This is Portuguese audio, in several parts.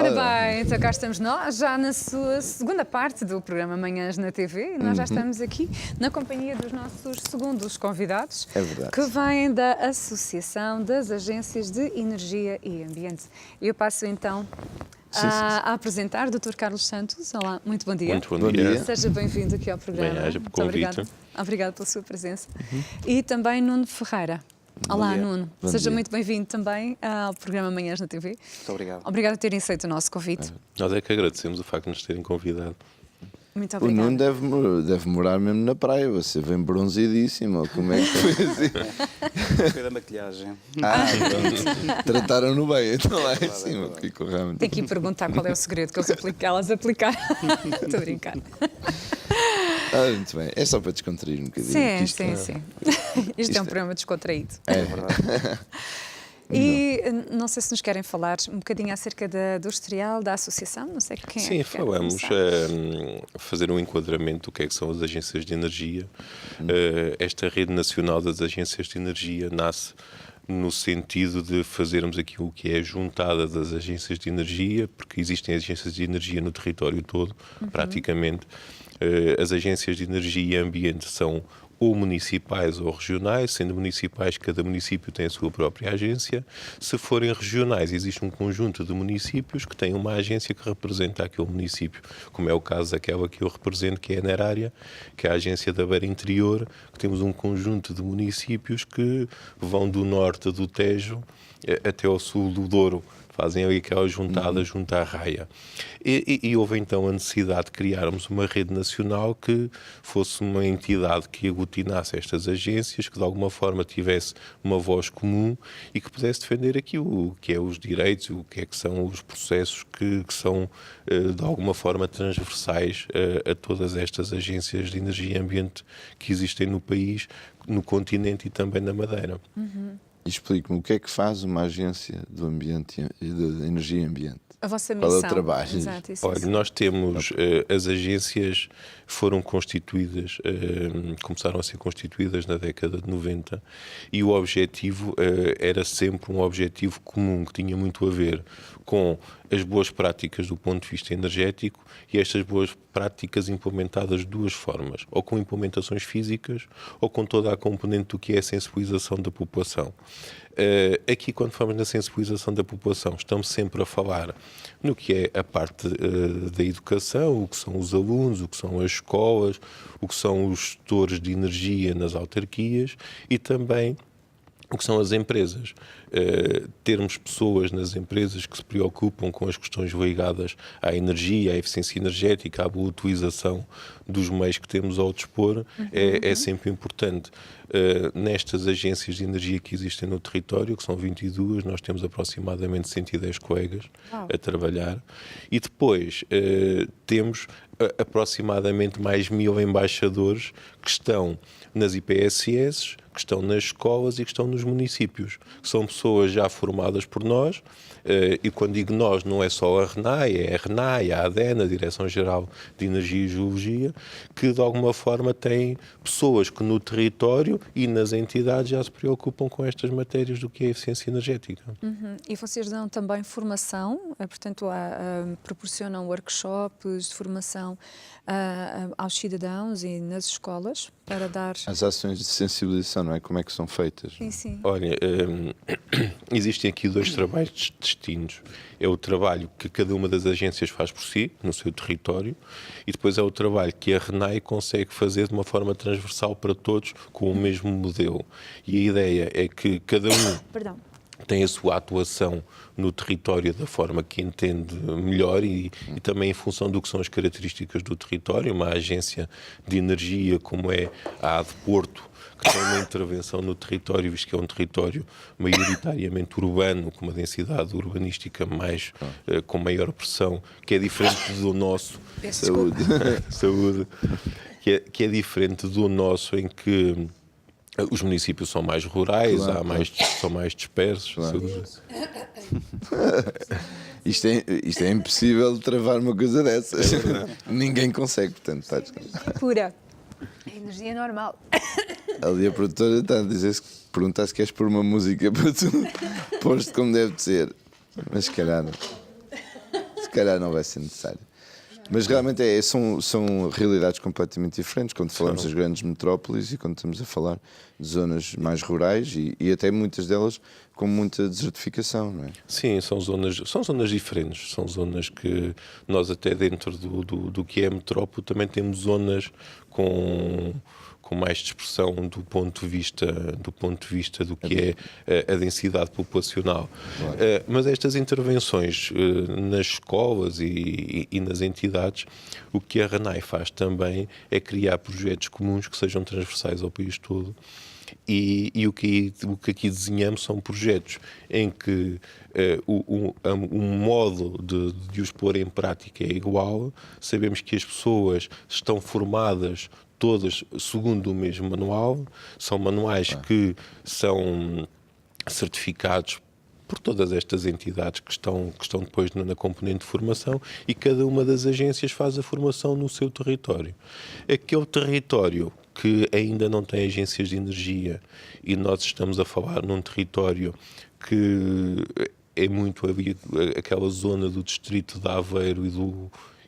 Ora bem, então cá estamos nós, já na sua segunda parte do programa Manhãs na TV, e nós já estamos aqui na companhia dos nossos segundos convidados, que vêm da Associação das Agências de Energia e Ambiente. Eu passo então a apresentar o Dr. Carlos Santos. Olá, muito bom dia. Muito bom dia. Seja bem-vindo aqui ao programa. Bem-aja por convite. Obrigada pela sua presença. E também Nuno Ferreira. Olá, Nuno. Seja muito bem-vindo também ao programa Manhãs na TV. Muito obrigado. Obrigado por terem aceito o nosso convite. Nós é que agradecemos o facto de nos terem convidado. Muito O obrigada. Nuno deve morar mesmo na praia. Você vem bronzeadíssimo. Como é que foi assim? Foi da maquilhagem. Pronto. Trataram-no bem. Então lá em cima. Ficou realmente... Tem que ir perguntar qual é o segredo que elas aplicaram. Estou a brincar. Muito bem. É só para descontrair um bocadinho. Sim. Isto é um programa descontraído. É verdade. E não sei se nos querem falar um bocadinho acerca do historial da associação, não sei quem Sim, é que quer falamos começar. fazer um enquadramento do que é que são as agências de energia. Esta rede nacional das agências de energia nasce no sentido de fazermos aquilo que é a juntada das agências de energia, porque existem agências de energia no território todo, praticamente. As agências de energia e ambiente são ou municipais ou regionais. Sendo municipais, cada município tem a sua própria agência. Se forem regionais, existe um conjunto de municípios que têm uma agência que representa aquele município, como é o caso daquela que eu represento, que é a Nerária, que é a agência da Beira Interior, que temos um conjunto de municípios que vão do norte do Tejo até ao sul do Douro. Fazem ali aquela juntada junto à raia. E houve então a necessidade de criarmos uma rede nacional que fosse uma entidade que aglutinasse estas agências, que de alguma forma tivesse uma voz comum e que pudesse defender aquilo que é os direitos, o que são os processos que são de alguma forma transversais a todas estas agências de energia e ambiente que existem no país, no continente e também na Madeira. Explique-me, o que é que faz uma agência do ambiente e de energia e ambiente? A vossa missão. Qual é o trabalho? Exato, isso. Olha, nós temos, as agências foram constituídas, começaram a ser constituídas na década de 90 e o objetivo era sempre um objetivo comum, que tinha muito a ver com as boas práticas do ponto de vista energético e estas boas práticas implementadas de duas formas, ou com implementações físicas ou com toda a componente do que é a sensibilização da população. Aqui, quando falamos na sensibilização da população, estamos sempre a falar no que é a parte da educação, o que são os alunos, o que são as escolas, o que são os gestores de energia nas autarquias e também o que são as empresas. Termos pessoas nas empresas que se preocupam com as questões ligadas à energia, à eficiência energética, à boa utilização dos meios que temos ao dispor, é sempre importante. Nestas agências de energia que existem no território, que são 22, nós temos aproximadamente 110 colegas a trabalhar e depois temos aproximadamente mais 1000 embaixadores que estão nas IPSS, que estão nas escolas e que estão nos municípios. São pessoas já formadas por nós, e quando digo nós, não é só a RENAI, é a RENAI, a ADENA, a Direção-Geral de Energia e Geologia, que de alguma forma têm pessoas que no território e nas entidades já se preocupam com estas matérias do que é a eficiência energética. E vocês dão também formação, portanto, proporcionam workshops de formação aos cidadãos e nas escolas para dar... As ações de sensibilização, não é? Como é que são feitas? Sim. Olha, existem aqui dois trabalhos distintos. É o trabalho que cada uma das agências faz por si, no seu território, e depois é o trabalho que a RENAI consegue fazer de uma forma transversal para todos, com o mesmo modelo. E a ideia é que cada um tem a sua atuação no território da forma que entende melhor e também em função do que são as características do território. Uma agência de energia como é a AD Porto, que tem uma intervenção no território, visto que é um território maioritariamente urbano, com uma densidade urbanística com maior pressão, que é diferente do nosso... Saúde. Que é diferente do nosso, em que os municípios são mais rurais, são mais dispersos. Claro. Isto é impossível travar uma coisa dessas. Ninguém consegue, portanto. Pura. Energia normal. Ali a produtora está a dizer perguntar se queres pôr uma música para tu pôr-te como deve de ser. Mas se calhar não. calhar não vai ser necessário. Mas realmente são realidades completamente diferentes quando falamos das grandes metrópoles e quando estamos a falar de zonas mais rurais e até muitas delas com muita desertificação, não é? Sim, são zonas diferentes, são zonas que nós até dentro do que é a metrópole também temos zonas com mais dispersão do ponto de vista do que é a densidade populacional. Claro. Mas estas intervenções nas escolas e nas entidades, o que a RNAI faz também é criar projetos comuns que sejam transversais ao país todo. E o que aqui desenhamos são projetos em que o modo de os pôr em prática é igual. Sabemos que as pessoas estão formadas todas segundo o mesmo manual, são manuais que são certificados por todas estas entidades que estão depois na componente de formação, e cada uma das agências faz a formação no seu território. Aquele território que ainda não tem agências de energia, e nós estamos a falar num território que é muito ali aquela zona do distrito de Aveiro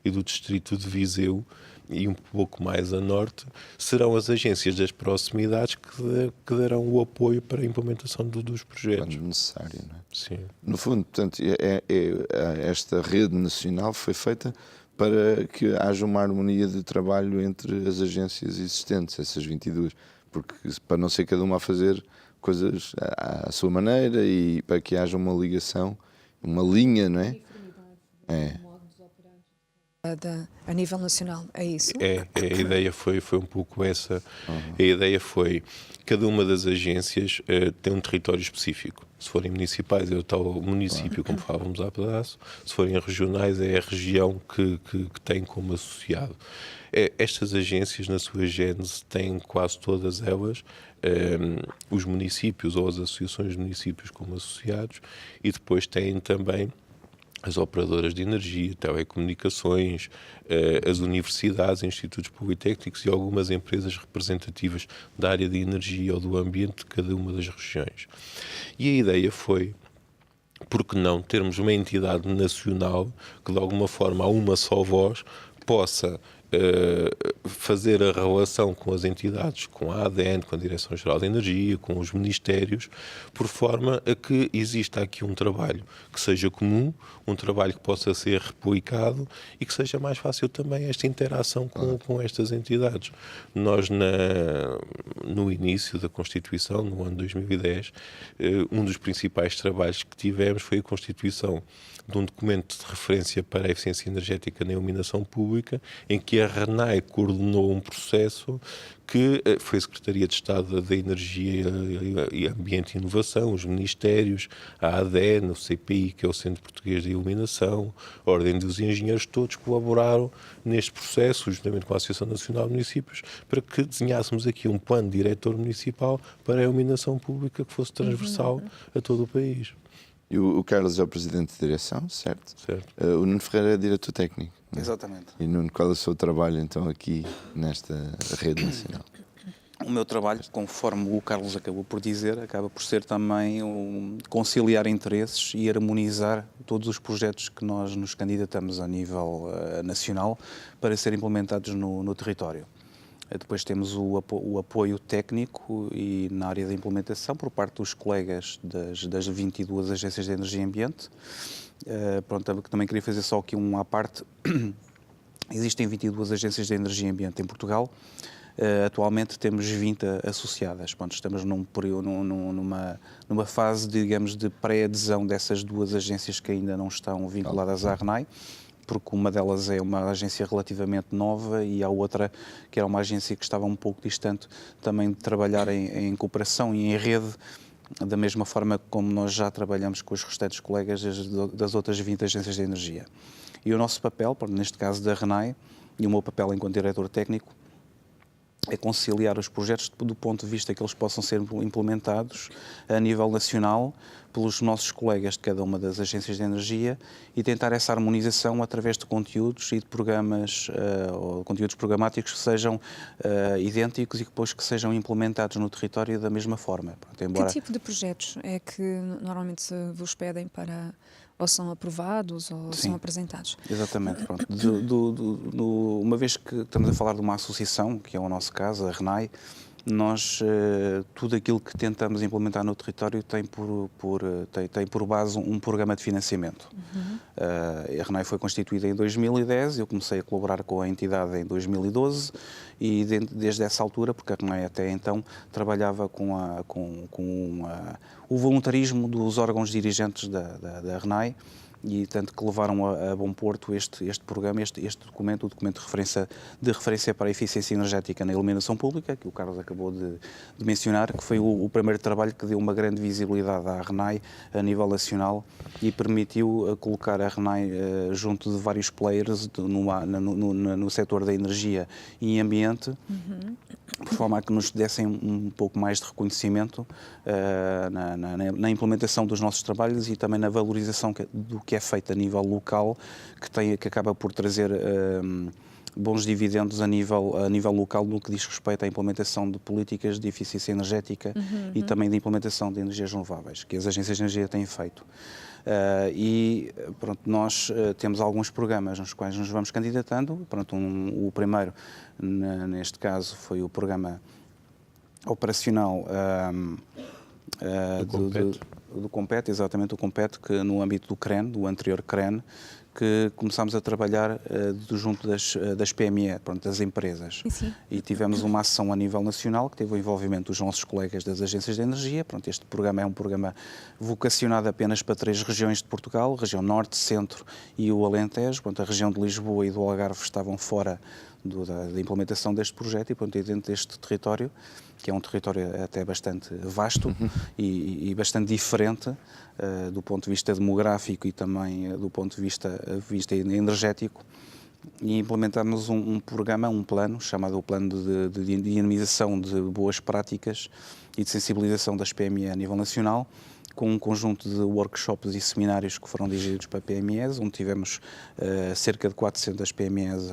e do distrito de Viseu, e um pouco mais a norte, serão as agências das proximidades que darão o apoio para a implementação dos projetos. Quando necessário, não é? Sim. No fundo, portanto, esta rede nacional foi feita para que haja uma harmonia de trabalho entre as agências existentes, essas 22, porque para não ser cada uma a fazer coisas à sua maneira e para que haja uma ligação, uma linha, não é? A nível nacional, é isso? A ideia foi um pouco essa. A ideia foi, cada uma das agências tem um território específico. Se forem municipais, é o tal município, como falávamos há pedaço. Se forem regionais, é a região que tem como associado. Estas agências, na sua gênese, têm quase todas elas os municípios ou as associações de municípios como associados, e depois têm também as operadoras de energia, telecomunicações, as universidades, institutos politécnicos e algumas empresas representativas da área de energia ou do ambiente de cada uma das regiões. E a ideia foi, por que não termos uma entidade nacional que de alguma forma a uma só voz possa fazer a relação com as entidades, com a ADN, com a Direção-Geral de Energia, com os ministérios, por forma a que exista aqui um trabalho que seja comum, um trabalho que possa ser replicado e que seja mais fácil também esta interação com estas entidades. Nós, no início da Constituição, no ano 2010, um dos principais trabalhos que tivemos foi a constituição de um documento de referência para a eficiência energética na iluminação pública, em que a RNAI coordenou um processo que foi a Secretaria de Estado da Energia e Ambiente e Inovação, os ministérios, a ADN, o CPI, que é o Centro Português de Iluminação, a Ordem dos Engenheiros, todos colaboraram neste processo, juntamente com a Associação Nacional de Municípios, para que desenhássemos aqui um plano diretor municipal para a iluminação pública que fosse transversal a todo o país. E o Carlos é o presidente de direção, certo? Certo. O Nuno Ferreira é diretor técnico. Não é? Exatamente. E Nuno, qual é o seu trabalho então aqui nesta rede nacional? O meu trabalho, conforme o Carlos acabou por dizer, acaba por ser também conciliar interesses e harmonizar todos os projetos que nós nos candidatamos a nível nacional para serem implementados no território. Depois temos o apoio técnico e na área da implementação por parte dos colegas das 22 agências de energia e ambiente. Que também queria fazer só aqui uma à parte. Existem 22 agências de energia e ambiente em Portugal. Atualmente temos 20 associadas. Estamos numa fase, digamos, de pré-adesão dessas duas agências que ainda não estão vinculadas à RNAI, porque uma delas é uma agência relativamente nova e a outra, que era uma agência que estava um pouco distante, também de trabalhar em cooperação e em rede, da mesma forma como nós já trabalhamos com os restantes colegas das outras 20 agências de energia. E o nosso papel, neste caso da RNAI, e o meu papel enquanto diretor técnico, é conciliar os projetos do ponto de vista que eles possam ser implementados a nível nacional pelos nossos colegas de cada uma das agências de energia e tentar essa harmonização através de conteúdos e de programas, ou conteúdos programáticos que sejam idênticos e depois que sejam implementados no território da mesma forma. Que tipo de projetos é que normalmente vos pedem ou são aprovados ou Sim. são apresentados. Exatamente, pronto. Uma vez que estamos a falar de uma associação, que é o nosso caso, a RNAI, nós, tudo aquilo que tentamos implementar no território tem por base um programa de financiamento. A RNAI foi constituída em 2010, eu comecei a colaborar com a entidade em 2012 e desde essa altura, porque a RNAI até então trabalhava com o voluntarismo dos órgãos dirigentes da RNAI, e tanto que levaram a bom porto este programa, este documento, o documento de referência para a eficiência energética na iluminação pública, que o Carlos acabou de mencionar, que foi o primeiro trabalho que deu uma grande visibilidade à RNAI a nível nacional e permitiu colocar a RNAI junto de vários players no setor da energia e ambiente, por forma a que nos dessem um pouco mais de reconhecimento na implementação dos nossos trabalhos e também na valorização do que é feito a nível local, que acaba por trazer bons dividendos a nível local no que diz respeito à implementação de políticas de eficiência energética e também de implementação de energias renováveis, que as agências de energia têm feito. Pronto, nós temos alguns programas nos quais nos vamos candidatando. Pronto, o primeiro, neste caso, foi o programa operacional do Compete, exatamente, o Compete, que no âmbito do CREN, do anterior CREN, que começámos a trabalhar junto das PME, pronto, das empresas. Sim. E tivemos uma ação a nível nacional que teve o envolvimento dos nossos colegas das agências de energia. Pronto, este programa é um programa vocacionado apenas para 3 regiões de Portugal, a região Norte, Centro e o Alentejo. Pronto, a região de Lisboa e do Algarve estavam fora da implementação deste projeto e, pronto, dentro deste território, que é um território até bastante vasto e bastante diferente do ponto de vista demográfico e também do ponto de vista energético, e implementamos um programa, um plano, chamado o Plano de Dinamização de Boas Práticas e de Sensibilização das PME a nível nacional, com um conjunto de workshops e seminários que foram dirigidos para PMEs, onde tivemos cerca de 400 PMEs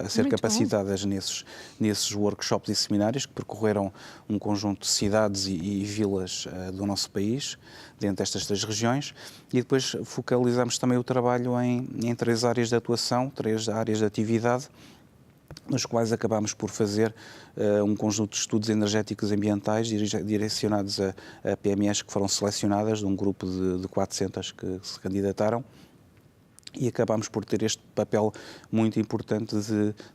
a ser capacitadas nesses workshops e seminários, que percorreram um conjunto de cidades e vilas do nosso país, dentro destas 3 regiões, e depois focalizamos também o trabalho em 3 áreas de atuação, 3 áreas de atividade, nos quais acabámos por fazer um conjunto de estudos energéticos ambientais direcionados a PMEs que foram selecionadas, de um grupo de 400 que se candidataram, e acabámos por ter este papel muito importante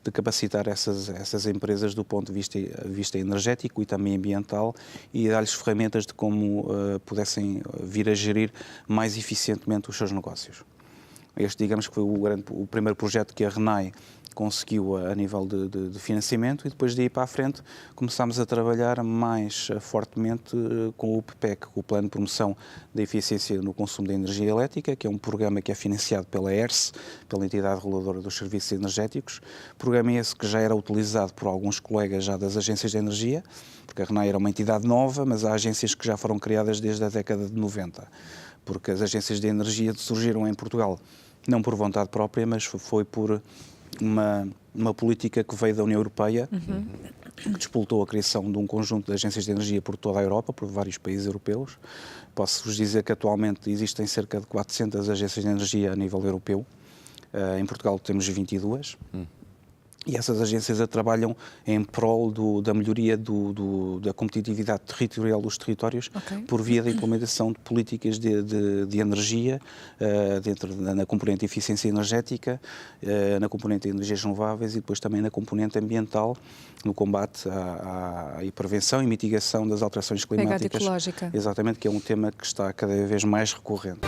de capacitar essas empresas do ponto de vista energético e também ambiental, e dar-lhes ferramentas de como pudessem vir a gerir mais eficientemente os seus negócios. Este, digamos, que foi o primeiro projeto que a RNAI conseguiu a nível de financiamento, e depois daí para a frente começámos a trabalhar mais fortemente com o PPEC, o Plano de Promoção da Eficiência no Consumo de Energia Elétrica, que é um programa que é financiado pela ERSE, pela Entidade Reguladora dos Serviços Energéticos. Programa esse que já era utilizado por alguns colegas já das agências de energia, porque a RNAI era uma entidade nova, mas há agências que já foram criadas desde a década de 90, porque as agências de energia surgiram em Portugal não por vontade própria, mas foi por uma política que veio da União Europeia, que despoltou a criação de um conjunto de agências de energia por toda a Europa, por vários países europeus. Posso-vos dizer que atualmente existem cerca de 400 agências de energia a nível europeu. Em Portugal temos 22. E essas agências trabalham em prol da melhoria da competitividade territorial dos territórios, por via da implementação de políticas de energia, na componente de eficiência energética, na componente de energias renováveis e depois também na componente ambiental, no combate e prevenção e mitigação das alterações climáticas. Pegada ecológica. Exatamente, que é um tema que está cada vez mais recorrente.